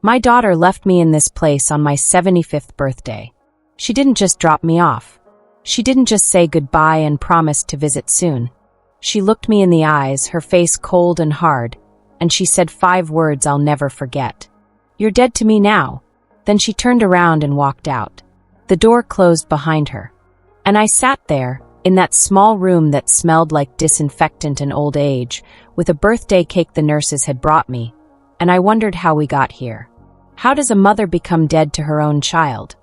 My daughter left me in this place on my 75th birthday. She didn't just drop me off. She didn't just say goodbye and promise to visit soon. She looked me in the eyes, her face cold and hard, and she said 5 words I'll never forget. "You're dead to me now." Then she turned around and walked out. The door closed behind her. And I sat there, in that small room that smelled like disinfectant and old age, with a birthday cake the nurses had brought me, and I wondered how we got here. How does a mother become dead to her own child?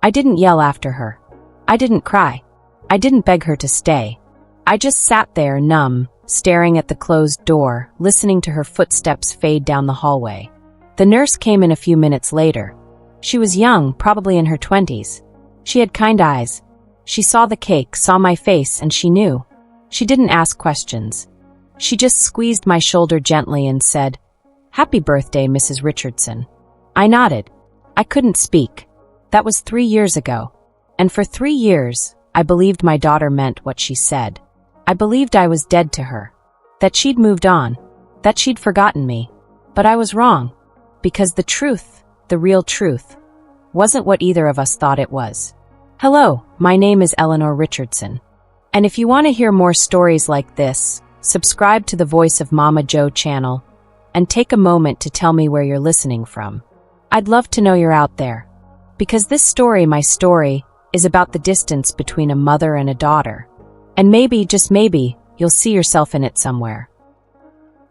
I didn't yell after her. I didn't cry. I didn't beg her to stay. I just sat there, numb, staring at the closed door, listening to her footsteps fade down the hallway. The nurse came in a few minutes later. She was young, probably in her 20s. She had kind eyes. She saw the cake, saw my face, and she knew. She didn't ask questions. She just squeezed my shoulder gently and said, "Happy birthday, Mrs. Richardson." I nodded. I couldn't speak. That was 3 years ago. And for 3 years, I believed my daughter meant what she said. I believed I was dead to her. That she'd moved on. That she'd forgotten me. But I was wrong. Because the truth, the real truth, wasn't what either of us thought it was. Hello, my name is Eleanor Richardson. And if you want to hear more stories like this, subscribe to the Voice of Mama Joe channel and take a moment to tell me where you're listening from. I'd love to know you're out there. Because this story, my story, is about the distance between a mother and a daughter. And maybe, just maybe, you'll see yourself in it somewhere.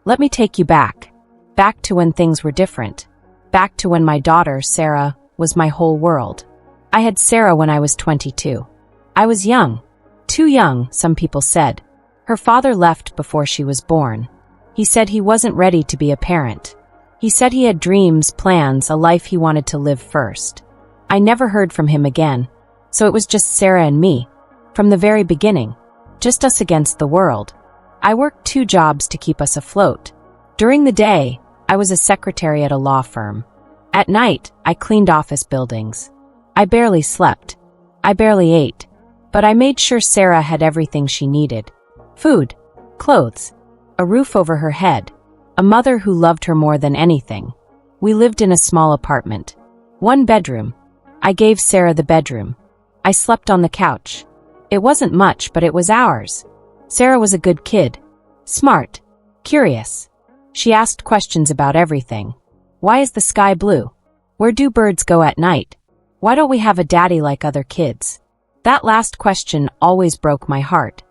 Let me take you back. Back to when things were different. Back to when my daughter, Sarah, was my whole world. I had Sarah when I was 22. I was young. Too young, some people said. Her father left before she was born. He said he wasn't ready to be a parent. He said he had dreams, plans, a life he wanted to live first. I never heard from him again. So it was just Sarah and me. From the very beginning. Just us against the world. I worked 2 jobs to keep us afloat. During the day, I was a secretary at a law firm. At night, I cleaned office buildings. I barely slept. I barely ate. But I made sure Sarah had everything she needed. Food, clothes, a roof over her head, a mother who loved her more than anything. We lived in a small apartment. 1 bedroom. I gave Sarah the bedroom. I slept on the couch. It wasn't much, but it was ours. Sarah was a good kid. Smart. Curious. She asked questions about everything. Why is the sky blue? Where do birds go at night? Why don't we have a daddy like other kids? That last question always broke my heart.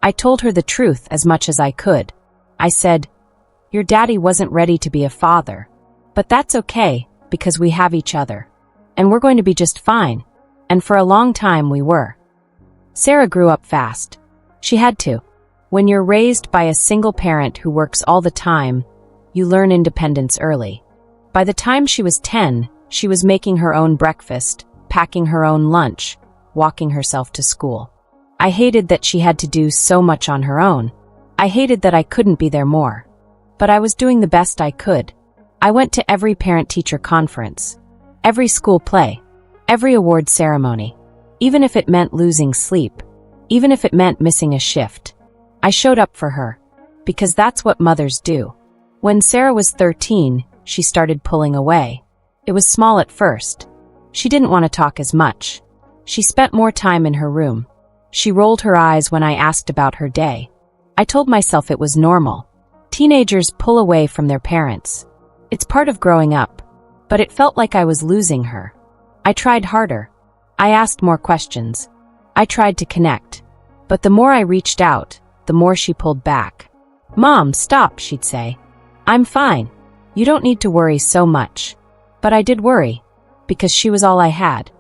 I told her the truth as much as I could. I said, "Your daddy wasn't ready to be a father. But that's okay, because we have each other. And we're going to be just fine." And for a long time we were. Sarah grew up fast. She had to. When you're raised by a single parent who works all the time, you learn independence early. By the time she was 10, she was making her own breakfast, packing her own lunch, walking herself to school. I hated that she had to do so much on her own. I hated that I couldn't be there more. But I was doing the best I could. I went to every parent-teacher conference, every school play, every award ceremony, even if it meant losing sleep, even if it meant missing a shift. I showed up for her, because that's what mothers do. When Sarah was 13, she started pulling away. It was small at first. She didn't want to talk as much. She spent more time in her room. She rolled her eyes when I asked about her day. I told myself it was normal. Teenagers pull away from their parents. It's part of growing up. But it felt like I was losing her. I tried harder. I asked more questions. I tried to connect. But the more I reached out, the more she pulled back. "Mom, stop," she'd say. "I'm fine. You don't need to worry so much." But I did worry, because she was all I had.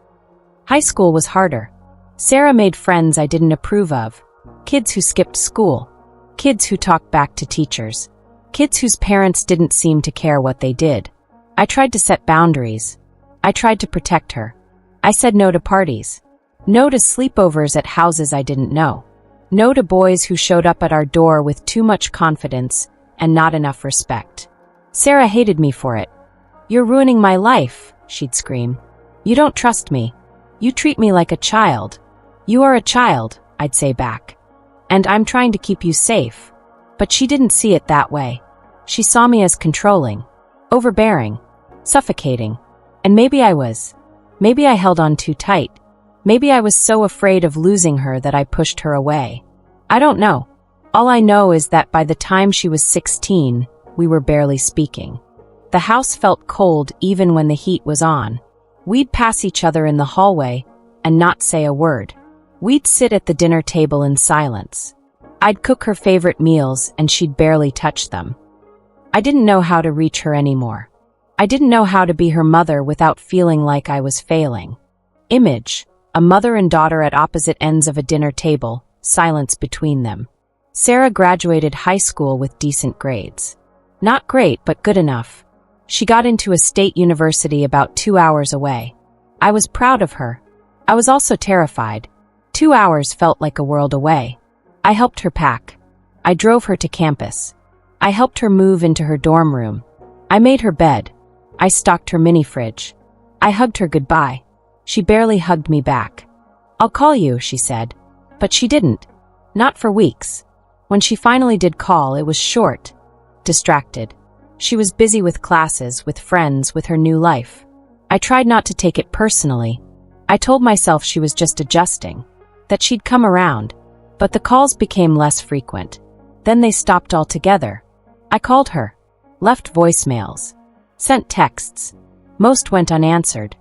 High school was harder. Sarah made friends I didn't approve of. Kids who skipped school. Kids who talked back to teachers. Kids whose parents didn't seem to care what they did. I tried to set boundaries. I tried to protect her. I said no to parties. No to sleepovers at houses I didn't know. No to boys who showed up at our door with too much confidence and not enough respect. Sarah hated me for it. "You're ruining my life," she'd scream. "You don't trust me. You treat me like a child." "You are a child," I'd say back. "And I'm trying to keep you safe." But she didn't see it that way. She saw me as controlling, overbearing, suffocating. And maybe I was. Maybe I held on too tight. Maybe I was so afraid of losing her that I pushed her away. I don't know. All I know is that by the time she was 16, we were barely speaking. The house felt cold even when the heat was on. We'd pass each other in the hallway and not say a word. We'd sit at the dinner table in silence. I'd cook her favorite meals and she'd barely touch them. I didn't know how to reach her anymore. I didn't know how to be her mother without feeling like I was failing. Image, a mother and daughter at opposite ends of a dinner table, silence between them. Sarah graduated high school with decent grades. Not great, but good enough. She got into a state university about 2 hours away. I was proud of her. I was also terrified. 2 hours felt like a world away. I helped her pack. I drove her to campus. I helped her move into her dorm room. I made her bed. I stocked her mini fridge. I hugged her goodbye. She barely hugged me back. "I'll call you," she said. But she didn't. Not for weeks. When she finally did call, it was short. Distracted. She was busy with classes, with friends, with her new life. I tried not to take it personally. I told myself she was just adjusting, that she'd come around. But the calls became less frequent. Then they stopped altogether. I called her, left voicemails, sent texts. Most went unanswered.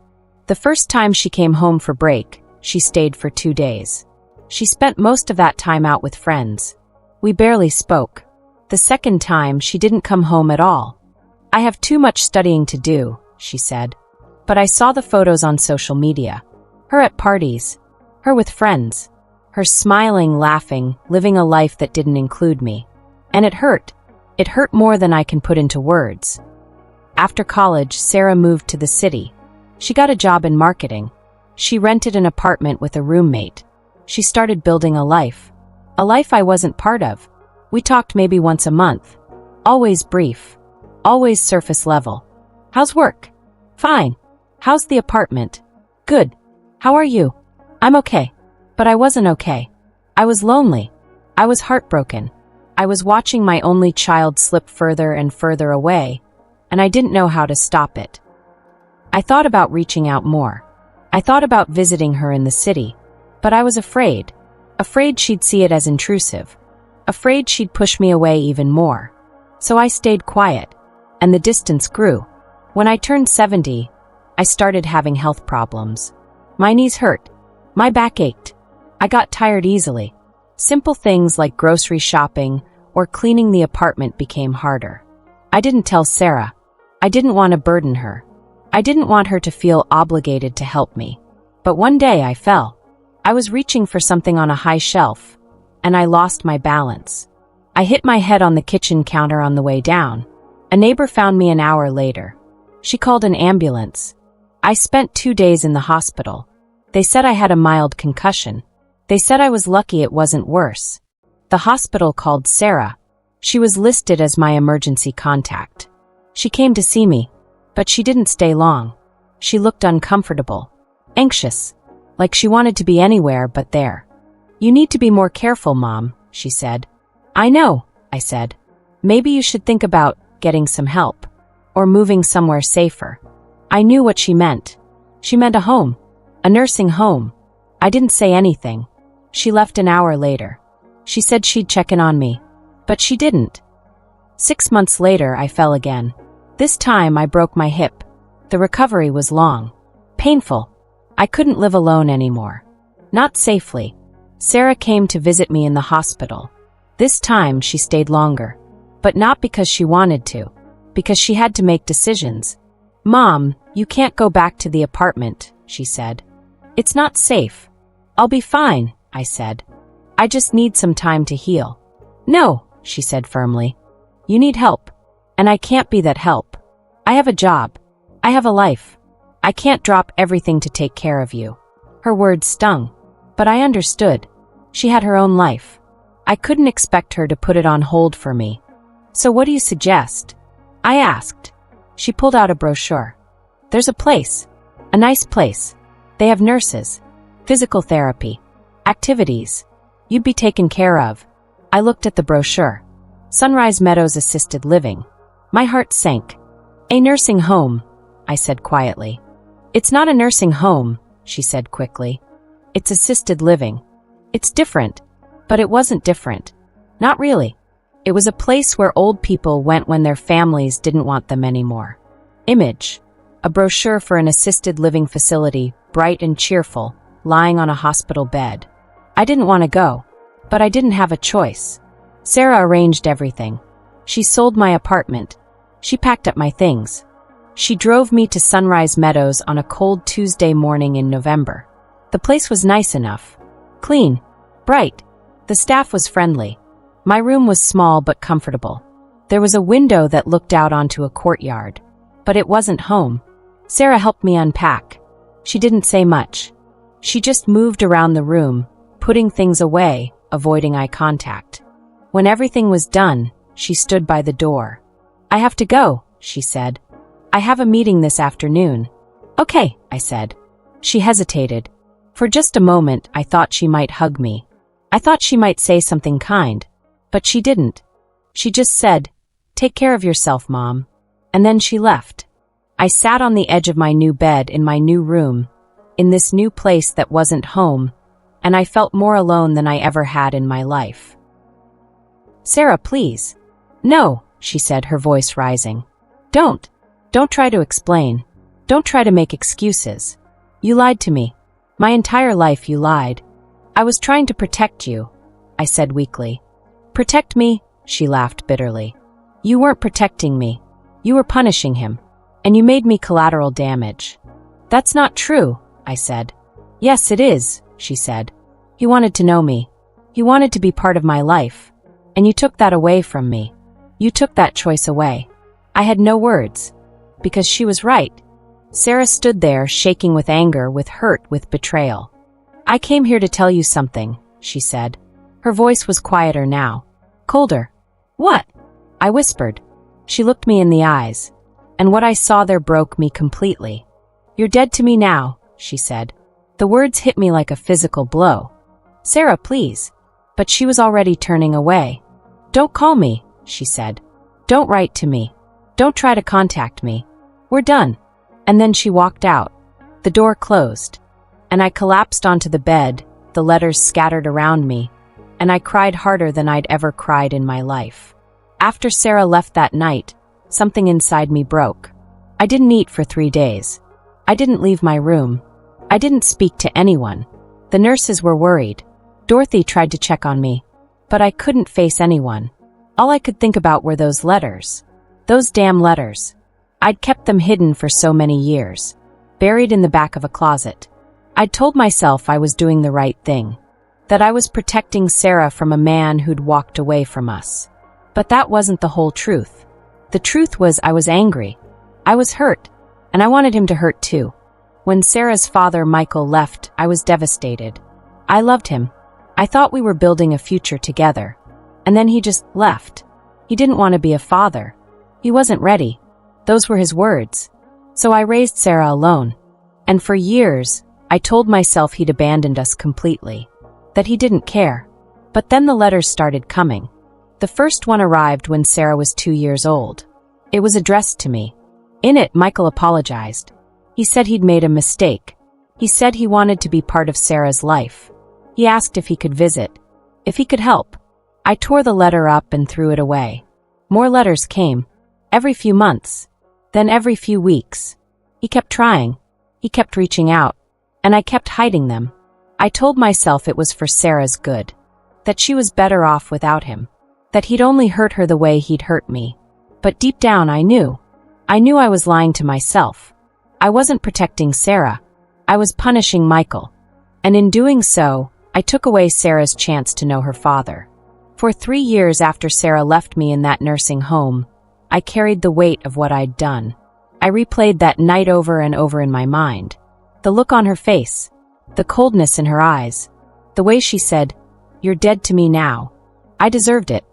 The first time she came home for break, she stayed for 2 days. She spent most of that time out with friends. We barely spoke. The second time, she didn't come home at all. "I have too much studying to do," she said. But I saw the photos on social media. Her at parties. Her with friends. Her smiling, laughing, living a life that didn't include me. And it hurt. It hurt more than I can put into words. After college, Sarah moved to the city. She got a job in marketing. She rented an apartment with a roommate. She started building a life. A life I wasn't part of. We talked maybe once a month. Always brief. Always surface level. "How's work?" "Fine." "How's the apartment?" "Good." "How are you?" "I'm okay." But I wasn't okay. I was lonely. I was heartbroken. I was watching my only child slip further and further away, and I didn't know how to stop it. I thought about reaching out more. I thought about visiting her in the city. But I was afraid. Afraid she'd see it as intrusive. Afraid she'd push me away even more. So I stayed quiet, and the distance grew. When I turned 70, I started having health problems. My knees hurt. My back ached. I got tired easily. Simple things like grocery shopping or cleaning the apartment became harder. I didn't tell Sarah. I didn't want to burden her. I didn't want her to feel obligated to help me. But one day I fell. I was reaching for something on a high shelf, and I lost my balance. I hit my head on the kitchen counter on the way down. A neighbor found me an hour later. She called an ambulance. I spent 2 days in the hospital. They said I had a mild concussion. They said I was lucky it wasn't worse. The hospital called Sarah. She was listed as my emergency contact. She came to see me, but she didn't stay long. She looked uncomfortable, anxious, like she wanted to be anywhere but there. "You need to be more careful, Mom," she said. "I know," I said. "Maybe you should think about getting some help, or moving somewhere safer." I knew what she meant. She meant a home, a nursing home. I didn't say anything. She left an hour later. She said she'd check in on me, but she didn't. 6 months later, I fell again. This time, I broke my hip. The recovery was long, painful. I couldn't live alone anymore. Not safely. Sarah came to visit me in the hospital. This time, she stayed longer. But not because she wanted to. Because she had to make decisions. "Mom, you can't go back to the apartment," she said. "It's not safe." "I'll be fine," I said. "I just need some time to heal." "No," she said firmly. "You need help. And I can't be that help. I have a job. I have a life. I can't drop everything to take care of you." Her words stung. But I understood. She had her own life. I couldn't expect her to put it on hold for me. "So what do you suggest?" I asked. She pulled out a brochure. "There's a place. A nice place. They have nurses. Physical therapy. Activities. You'd be taken care of." I looked at the brochure. Sunrise Meadows Assisted Living. My heart sank. A nursing home. I said quietly. It's not a nursing home, she said quickly. It's assisted living. It's different, but it wasn't different. Not really. It was a place where old people went when their families didn't want them anymore. Image. A brochure for an assisted living facility, bright and cheerful, lying on a hospital bed. I didn't want to go, but I didn't have a choice. Sarah arranged everything. She sold my apartment. She packed up my things. She drove me to Sunrise Meadows on a cold Tuesday morning in November. The place was nice enough. Clean. Bright. The staff was friendly. My room was small but comfortable. There was a window that looked out onto a courtyard. But it wasn't home. Sarah helped me unpack. She didn't say much. She just moved around the room, putting things away, avoiding eye contact. When everything was done, she stood by the door. I have to go, she said. I have a meeting this afternoon. Okay, I said. She hesitated. For just a moment, I thought she might hug me. I thought she might say something kind. But she didn't. She just said, "Take care of yourself, Mom." And then she left. I sat on the edge of my new bed in my new room, in this new place that wasn't home, and I felt more alone than I ever had in my life. "Sarah, please." "No," she said, her voice rising. Don't try to explain. Don't try to make excuses. You lied to me. My entire life you lied. I was trying to protect you," I said weakly. "Protect me?" she laughed bitterly. "You weren't protecting me. You were punishing him. And you made me collateral damage." "That's not true," I said. "Yes, it is," she said. "He wanted to know me. He wanted to be part of my life. And you took that away from me. You took that choice away." I had no words. Because she was right. Sarah stood there, shaking with anger, with hurt, with betrayal. "I came here to tell you something," she said. Her voice was quieter now. Colder. "What?" I whispered. She looked me in the eyes. And what I saw there broke me completely. "You're dead to me now," she said. The words hit me like a physical blow. "Sarah, please." But she was already turning away. "Don't call me," she said. "Don't write to me. Don't try to contact me. We're done." And then she walked out. The door closed. And I collapsed onto the bed, the letters scattered around me, and I cried harder than I'd ever cried in my life. After Sarah left that night, something inside me broke. I didn't eat for 3 days. I didn't leave my room. I didn't speak to anyone. The nurses were worried. Dorothy tried to check on me. But I couldn't face anyone. All I could think about were those letters. Those damn letters. I'd kept them hidden for so many years, buried in the back of a closet. I'd told myself I was doing the right thing, that I was protecting Sarah from a man who'd walked away from us. But that wasn't the whole truth. The truth was I was angry. I was hurt, and I wanted him to hurt too. When Sarah's father, Michael, left, I was devastated. I loved him. I thought we were building a future together. And then he just left. He didn't want to be a father. He wasn't ready. Those were his words. So I raised Sarah alone. And for years, I told myself he'd abandoned us completely, that he didn't care. But then the letters started coming. The first one arrived when Sarah was 2 years old. It was addressed to me. In it, Michael apologized. He said he'd made a mistake. He said he wanted to be part of Sarah's life. He asked if he could visit, if he could help. I tore the letter up and threw it away. More letters came, every few months, then every few weeks. He kept trying. He kept reaching out, and I kept hiding them. I told myself it was for Sarah's good, that she was better off without him, that he'd only hurt her the way he'd hurt me. But deep down I knew I was lying to myself. I wasn't protecting Sarah. I was punishing Michael. And in doing so, I took away Sarah's chance to know her father. For 3 years after Sarah left me in that nursing home, I carried the weight of what I'd done. I replayed that night over and over in my mind. The look on her face, the coldness in her eyes, the way she said, "You're dead to me now." I deserved it.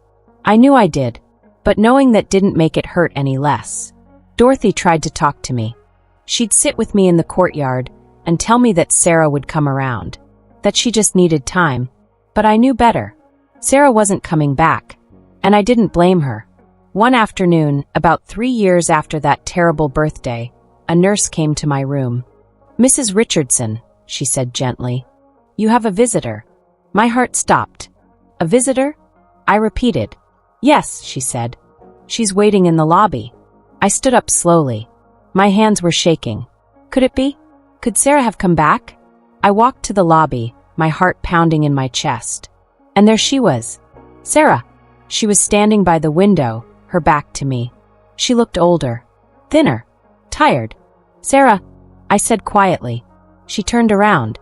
I knew I did, but knowing that didn't make it hurt any less. Dorothy tried to talk to me. She'd sit with me in the courtyard and tell me that Sarah would come around, that she just needed time. But I knew better. Sarah wasn't coming back, and I didn't blame her. One afternoon, about 3 years after that terrible birthday, a nurse came to my room. "Mrs. Richardson," she said gently. "You have a visitor." My heart stopped. "A visitor?" I repeated. "Yes," she said. "She's waiting in the lobby." I stood up slowly. My hands were shaking. Could it be? Could Sarah have come back? I walked to the lobby, my heart pounding in my chest. And there she was. Sarah. She was standing by the window, her back to me. She looked older, thinner, tired. "Sarah," I said quietly. She turned around,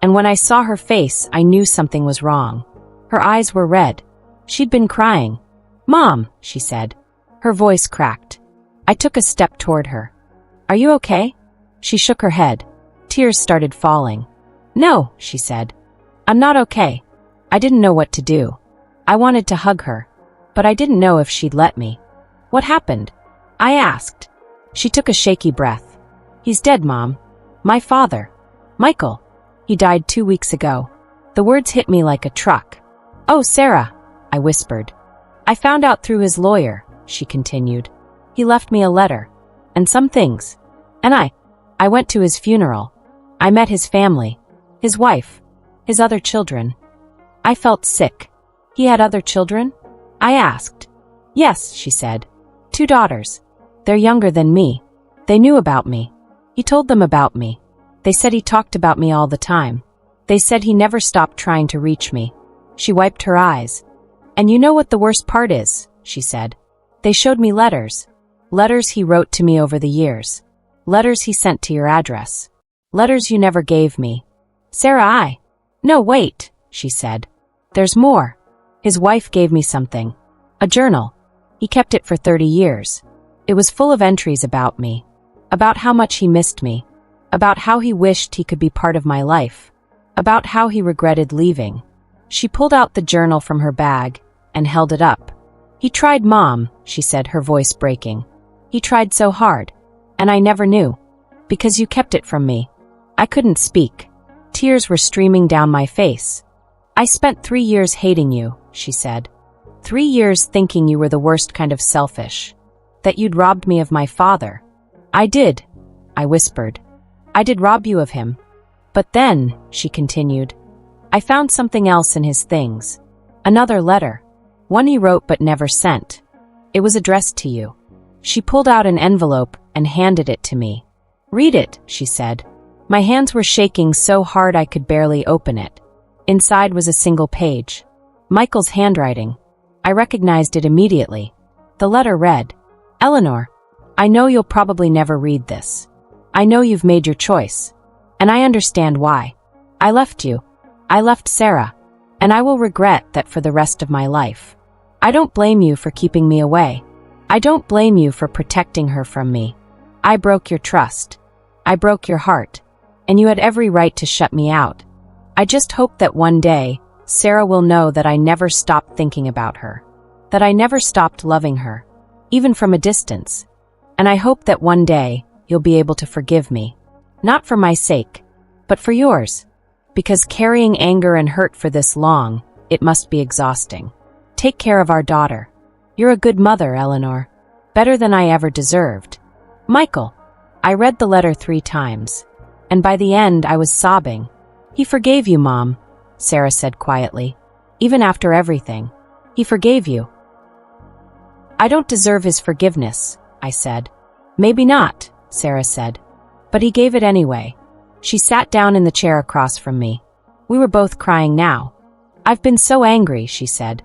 and when I saw her face, I knew something was wrong. Her eyes were red. She'd been crying. "Mom," she said. Her voice cracked. I took a step toward her. "Are you okay?" She shook her head. Tears started falling. "No," she said. "I'm not okay." I didn't know what to do. I wanted to hug her, but I didn't know if she'd let me. "What happened?" I asked. She took a shaky breath. "He's dead, Mom. My father. Michael. He died 2 weeks ago." The words hit me like a truck. "Oh, Sarah," I whispered. "I found out through his lawyer," she continued. "He left me a letter. And some things. And I went to his funeral. I met his family. His wife. His other children. I felt sick." "He had other children?" I asked. "Yes," she said. 2 daughters. They're younger than me. They knew about me. He told them about me. They said he talked about me all the time. They said he never stopped trying to reach me." She wiped her eyes. "And you know what the worst part is?" she said. "They showed me letters. Letters he wrote to me over the years. Letters he sent to your address. Letters you never gave me." "Sarah, No, wait," she said. "There's more. His wife gave me something. A journal. He kept it for 30 years. It was full of entries about me. About how much he missed me. About how he wished he could be part of my life. About how he regretted leaving." She pulled out the journal from her bag and held it up. "He tried, Mom," she said, her voice breaking. "He tried so hard. And I never knew. Because you kept it from me." I couldn't speak. Tears were streaming down my face. "I spent 3 years hating you," she said. 3 years thinking you were the worst kind of selfish. That you'd robbed me of my father. I did," I whispered. "I did rob you of him. But then," she continued, "I found something else in his things. Another letter. One he wrote but never sent. It was addressed to you." She pulled out an envelope and handed it to me. "Read it," she said. My hands were shaking so hard I could barely open it. Inside was a single page. Michael's handwriting. I recognized it immediately. The letter read, "Eleanor, I know you'll probably never read this. I know you've made your choice. And I understand why. I left you. I left Sarah. And I will regret that for the rest of my life. I don't blame you for keeping me away. I don't blame you for protecting her from me. I broke your trust. I broke your heart. And you had every right to shut me out. I just hope that one day, Sarah will know that I never stopped thinking about her. That I never stopped loving her. Even from a distance. And I hope that one day, you'll be able to forgive me. Not for my sake, but for yours. Because carrying anger and hurt for this long, it must be exhausting. Take care of our daughter. You're a good mother, Eleanor. Better than I ever deserved. Michael." I read the letter 3 times. And by the end, I was sobbing. "He forgave you, Mom," Sarah said quietly. "Even after everything. He forgave you." "I don't deserve his forgiveness," I said. "Maybe not," Sarah said. "But he gave it anyway." She sat down in the chair across from me. We were both crying now. "I've been so angry," she said.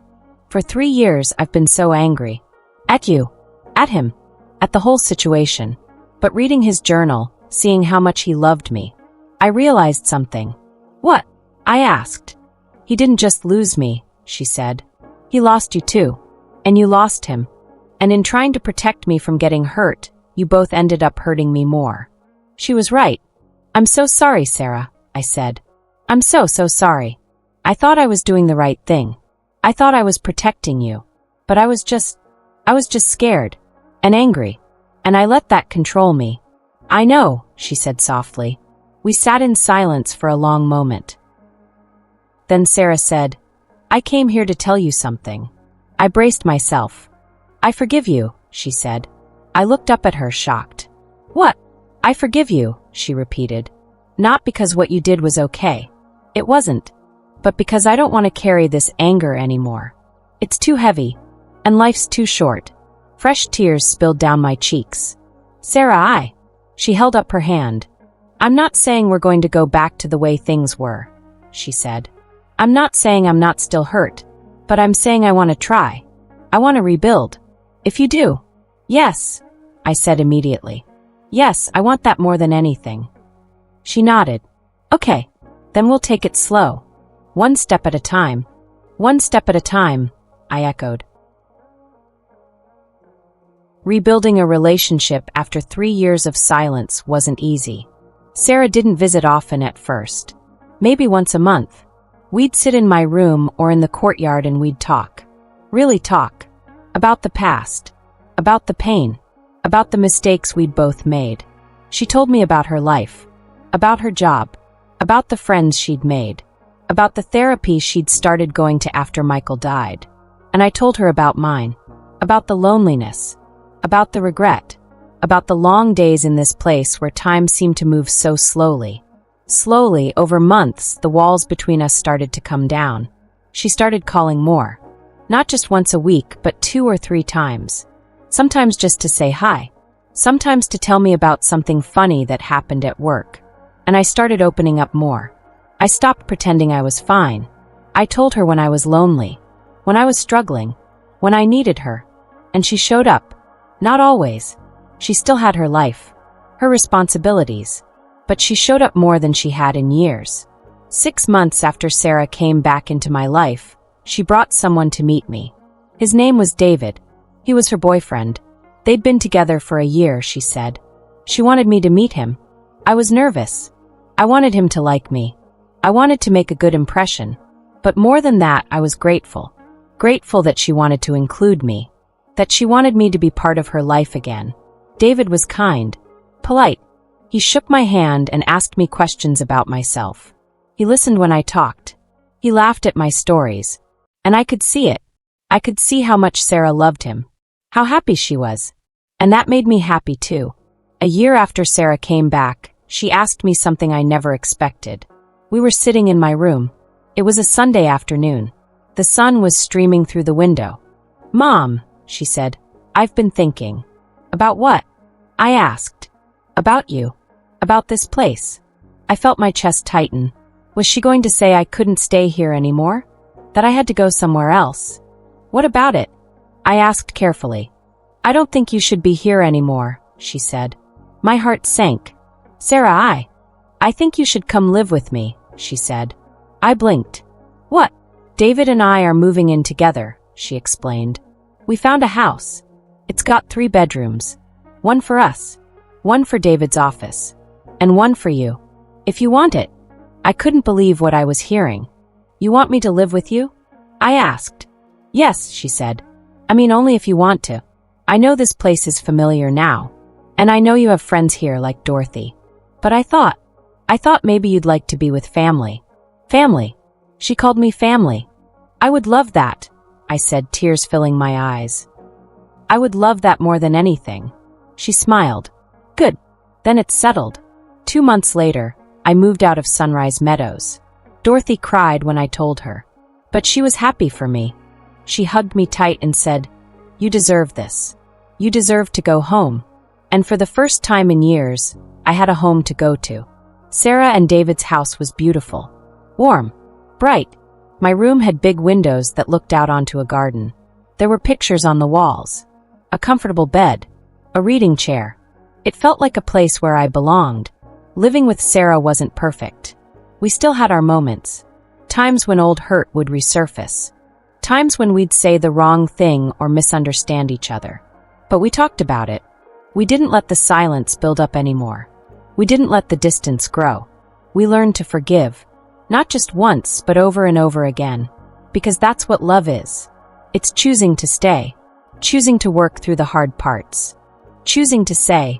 "For 3 years, I've been so angry. At you. At him. At the whole situation. But reading his journal, seeing how much he loved me, I realized something." "What?" I asked. "He didn't just lose me," she said. "He lost you too. And you lost him. And in trying to protect me from getting hurt, you both ended up hurting me more." She was right. "I'm so sorry, Sarah," I said. "I'm so sorry. I thought I was doing the right thing. I thought I was protecting you. But I was just scared. And angry. And I let that control me." "I know," she said softly. We sat in silence for a long moment. Then Sarah said, "I came here to tell you something." I braced myself. "I forgive you," she said. I looked up at her, shocked. "What?" I forgive you, she repeated. Not because what you did was okay. It wasn't. But because I don't want to carry this anger anymore. It's too heavy. And life's too short. Fresh tears spilled down my cheeks. Sarah, She held up her hand. I'm not saying we're going to go back to the way things were, she said. I'm not saying I'm not still hurt, but I'm saying I want to try. I want to rebuild. If you do. Yes, I said immediately. Yes, I want that more than anything. She nodded. Okay, then we'll take it slow. One step at a time. One step at a time, I echoed. Rebuilding a relationship after 3 years of silence wasn't easy. Sarah didn't visit often at first. Maybe once a month. We'd sit in my room or in the courtyard and we'd talk. Really talk. About the past. About the pain. About the mistakes we'd both made. She told me about her life. About her job. About the friends she'd made. About the therapy she'd started going to after Michael died. And I told her about mine. About the loneliness. About the regret. About the long days in this place where time seemed to move so slowly. Slowly, over months, the walls between us started to come down. She started calling more. Not just once a week, but 2 or 3 times. Sometimes just to say hi. Sometimes to tell me about something funny that happened at work. And I started opening up more. I stopped pretending I was fine. I told her when I was lonely. When I was struggling. When I needed her. And she showed up. Not always. She still had her life. Her responsibilities. But she showed up more than she had in years. 6 months after Sarah came back into my life, she brought someone to meet me. His name was David. He was her boyfriend. They'd been together for a year, she said. She wanted me to meet him. I was nervous. I wanted him to like me. I wanted to make a good impression. But more than that, I was grateful. Grateful that she wanted to include me. That she wanted me to be part of her life again. David was kind. Polite. He shook my hand and asked me questions about myself. He listened when I talked. He laughed at my stories. And I could see it. I could see how much Sarah loved him. How happy she was. And that made me happy too. A year after Sarah came back, she asked me something I never expected. We were sitting in my room. It was a Sunday afternoon. The sun was streaming through the window. Mom, she said, I've been thinking. About what? I asked. About you. About this place. I felt my chest tighten. Was she going to say I couldn't stay here anymore? That I had to go somewhere else? What about it? I asked carefully. I don't think you should be here anymore, she said. My heart sank. Sarah, I think you should come live with me, she said. I blinked. What? David and I are moving in together, she explained. We found a house. It's got 3 bedrooms. 1 for us. 1 for David's office. And 1 for you. If you want it. I couldn't believe what I was hearing. You want me to live with you? I asked. Yes, she said. I mean, only if you want to. I know this place is familiar now. And I know you have friends here like Dorothy. But I thought maybe you'd like to be with family. Family. She called me family. I would love that, I said, tears filling my eyes. I would love that more than anything. She smiled. Good. Then it's settled. 2 months later, I moved out of Sunrise Meadows. Dorothy cried when I told her. But she was happy for me. She hugged me tight and said, You deserve this. You deserve to go home. And for the first time in years, I had a home to go to. Sarah and David's house was beautiful. Warm. Bright. My room had big windows that looked out onto a garden. There were pictures on the walls. A comfortable bed. A reading chair. It felt like a place where I belonged. Living with Sarah wasn't perfect. We still had our moments. Times when old hurt would resurface. Times when we'd say the wrong thing or misunderstand each other. But we talked about it. We didn't let the silence build up anymore. We didn't let the distance grow. We learned to forgive. Not just once, but over and over again. Because that's what love is. It's choosing to stay. Choosing to work through the hard parts. Choosing to say,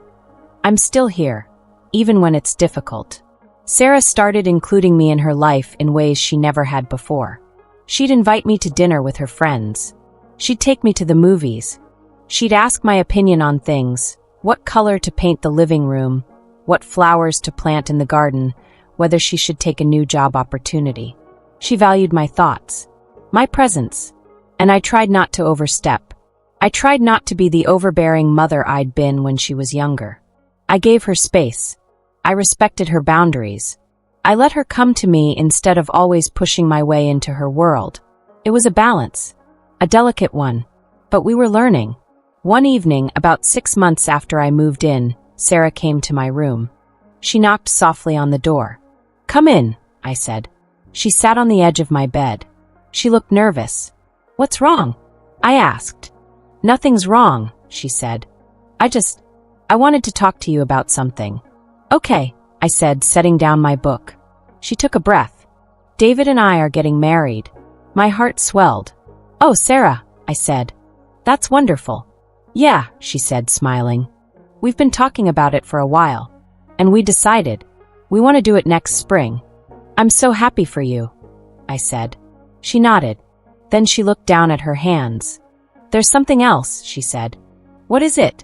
I'm still here, even when it's difficult. Sarah started including me in her life in ways she never had before. She'd invite me to dinner with her friends. She'd take me to the movies. She'd ask my opinion on things, what color to paint the living room, what flowers to plant in the garden, whether she should take a new job opportunity. She valued my thoughts, my presence, and I tried not to overstep. I tried not to be the overbearing mother I'd been when she was younger. I gave her space. I respected her boundaries. I let her come to me instead of always pushing my way into her world. It was a balance, a delicate one, but we were learning. One evening, about 6 months after I moved in, Sarah came to my room. She knocked softly on the door. "Come in," I said. She sat on the edge of my bed. She looked nervous. "What's wrong?" I asked. "Nothing's wrong," she said. I wanted to talk to you about something." "Okay," I said, setting down my book. She took a breath. "David and I are getting married." My heart swelled. "Oh, Sarah," I said. "That's wonderful." "Yeah," she said, smiling. "We've been talking about it for a while. And we decided. We want to do it next spring." "I'm so happy for you," I said. She nodded. Then she looked down at her hands. "There's something else," she said. "What is it?"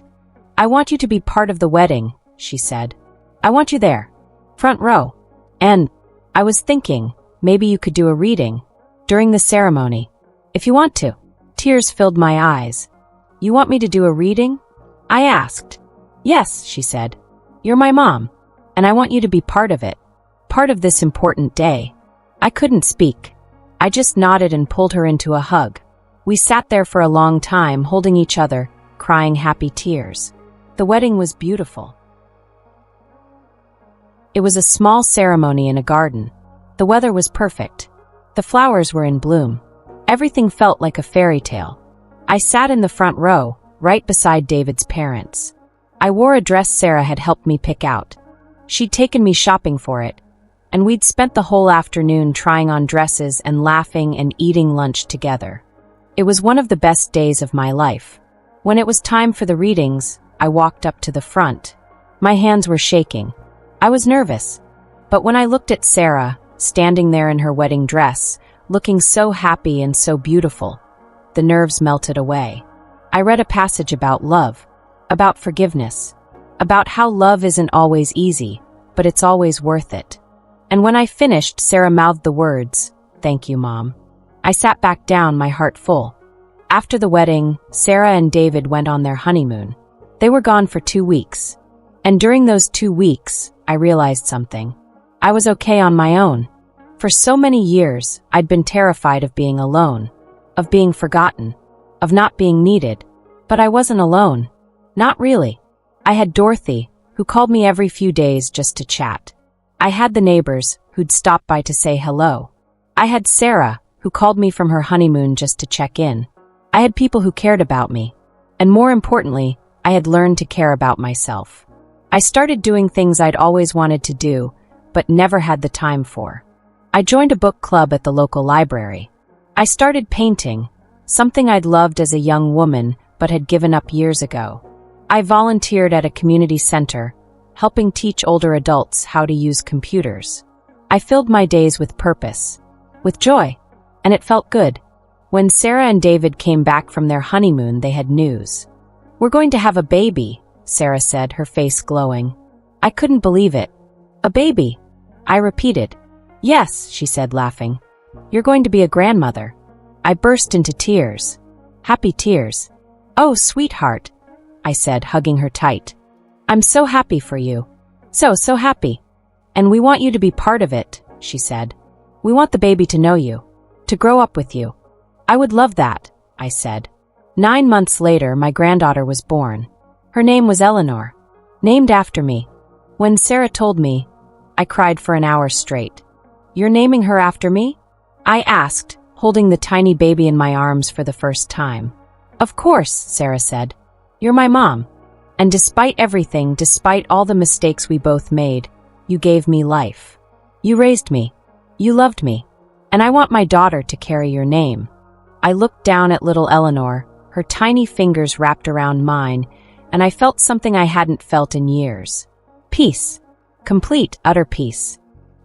"I want you to be part of the wedding," she said. "I want you there. Front row. And I was thinking, maybe you could do a reading during the ceremony, if you want to." Tears filled my eyes. "You want me to do a reading?" I asked. "Yes," she said. "You're my mom, and I want you to be part of it, part of this important day." I couldn't speak. I just nodded and pulled her into a hug. We sat there for a long time, holding each other, crying happy tears. The wedding was beautiful. It was a small ceremony in a garden. The weather was perfect. The flowers were in bloom. Everything felt like a fairy tale. I sat in the front row, right beside David's parents. I wore a dress Sarah had helped me pick out. She'd taken me shopping for it, and we'd spent the whole afternoon trying on dresses and laughing and eating lunch together. It was one of the best days of my life. When it was time for the readings, I walked up to the front. My hands were shaking. I was nervous. But when I looked at Sarah, standing there in her wedding dress, looking so happy and so beautiful, the nerves melted away. I read a passage about love, about forgiveness, about how love isn't always easy, but it's always worth it. And when I finished, Sarah mouthed the words, "Thank you, Mom." I sat back down, my heart full. After the wedding, Sarah and David went on their honeymoon. They were gone for 2 weeks. And during those 2 weeks, I realized something. I was okay on my own. For so many years, I'd been terrified of being alone, of being forgotten, of not being needed. But I wasn't alone. Not really. I had Dorothy, who called me every few days just to chat. I had the neighbors, who'd stop by to say hello. I had Sarah, who called me from her honeymoon just to check in. I had people who cared about me. And more importantly, I had learned to care about myself. I started doing things I'd always wanted to do, but never had the time for. I joined a book club at the local library. I started painting, something I'd loved as a young woman, but had given up years ago. I volunteered at a community center, helping teach older adults how to use computers. I filled my days with purpose, with joy, and it felt good. When Sarah and David came back from their honeymoon, they had news. "We're going to have a baby," Sarah said, her face glowing. I couldn't believe it. "A baby?" I repeated. "Yes," she said, laughing. "You're going to be a grandmother." I burst into tears. Happy tears. "Oh, sweetheart," I said, hugging her tight. "I'm so happy for you. So happy. And we want you to be part of it," she said. "We want the baby to know you, to grow up with you." "I would love that," I said. 9 months later, my granddaughter was born. Her name was Eleanor, named after me. When Sarah told me, I cried for an hour straight. "You're naming her after me?" I asked, holding the tiny baby in my arms for the first time. "Of course," Sarah said. "You're my mom. And despite everything, despite all the mistakes we both made, you gave me life. You raised me. You loved me. And I want my daughter to carry your name." I looked down at little Eleanor, her tiny fingers wrapped around mine, and I felt something I hadn't felt in years. Peace. Complete, utter peace.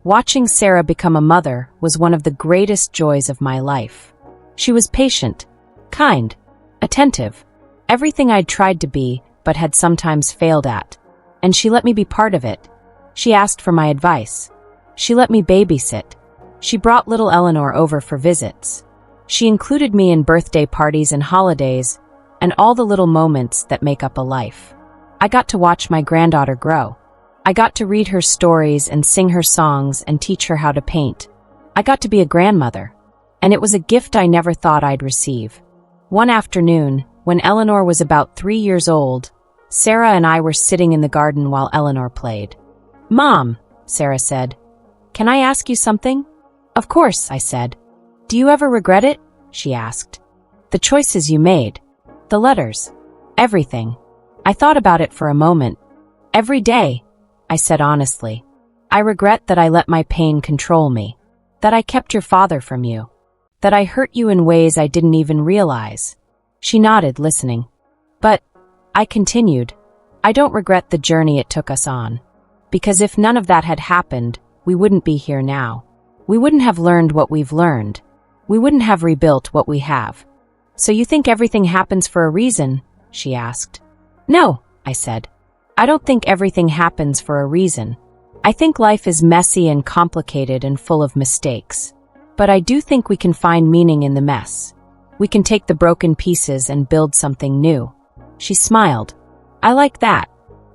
Watching Sarah become a mother was one of the greatest joys of my life. She was patient, kind, attentive, everything I'd tried to be, but had sometimes failed at. And she let me be part of it. She asked for my advice. She let me babysit. She brought little Eleanor over for visits. She included me in birthday parties and holidays, and all the little moments that make up a life. I got to watch my granddaughter grow. I got to read her stories and sing her songs and teach her how to paint. I got to be a grandmother, and it was a gift I never thought I'd receive. One afternoon, when Eleanor was about 3 years old, Sarah and I were sitting in the garden while Eleanor played. "Mom," Sarah said, "can I ask you something?" "Of course," I said. "Do you ever regret it?" she asked. "The choices you made. The letters. Everything." I thought about it for a moment. "Every day," I said honestly. "I regret that I let my pain control me. That I kept your father from you. That I hurt you in ways I didn't even realize." She nodded, listening. "But," I continued, "I don't regret the journey it took us on. Because if none of that had happened, we wouldn't be here now. We wouldn't have learned what we've learned. We wouldn't have rebuilt what we have." "So you think everything happens for a reason?" she asked. "No," I said. "I don't think everything happens for a reason. I think life is messy and complicated and full of mistakes. But I do think we can find meaning in the mess. We can take the broken pieces and build something new." She smiled. "I like that."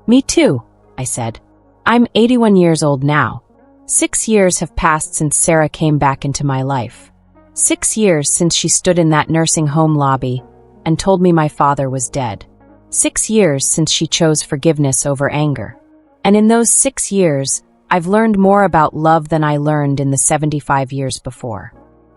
"Me too," I said. "I'm 81 years old now. 6 years have passed since Sarah came back into my life. 6 years since she stood in that nursing home lobby and told me my father was dead. 6 years since she chose forgiveness over anger. And in those 6 years, I've learned more about love than I learned in the 75 years before.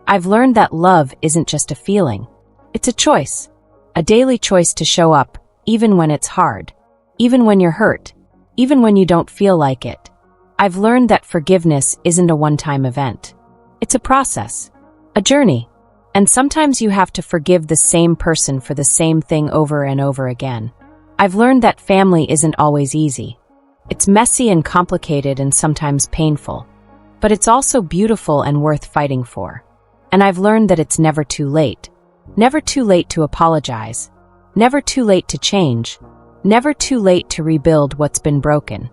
I've learned that love isn't just a feeling. It's a choice. A daily choice to show up, even when it's hard. Even when you're hurt. Even when you don't feel like it. I've learned that forgiveness isn't a one-time event. It's a process. A journey. And sometimes you have to forgive the same person for the same thing over and over again. I've learned that family isn't always easy. It's messy and complicated and sometimes painful. But it's also beautiful and worth fighting for. And I've learned that it's never too late. Never too late to apologize. Never too late to change. Never too late to rebuild what's been broken.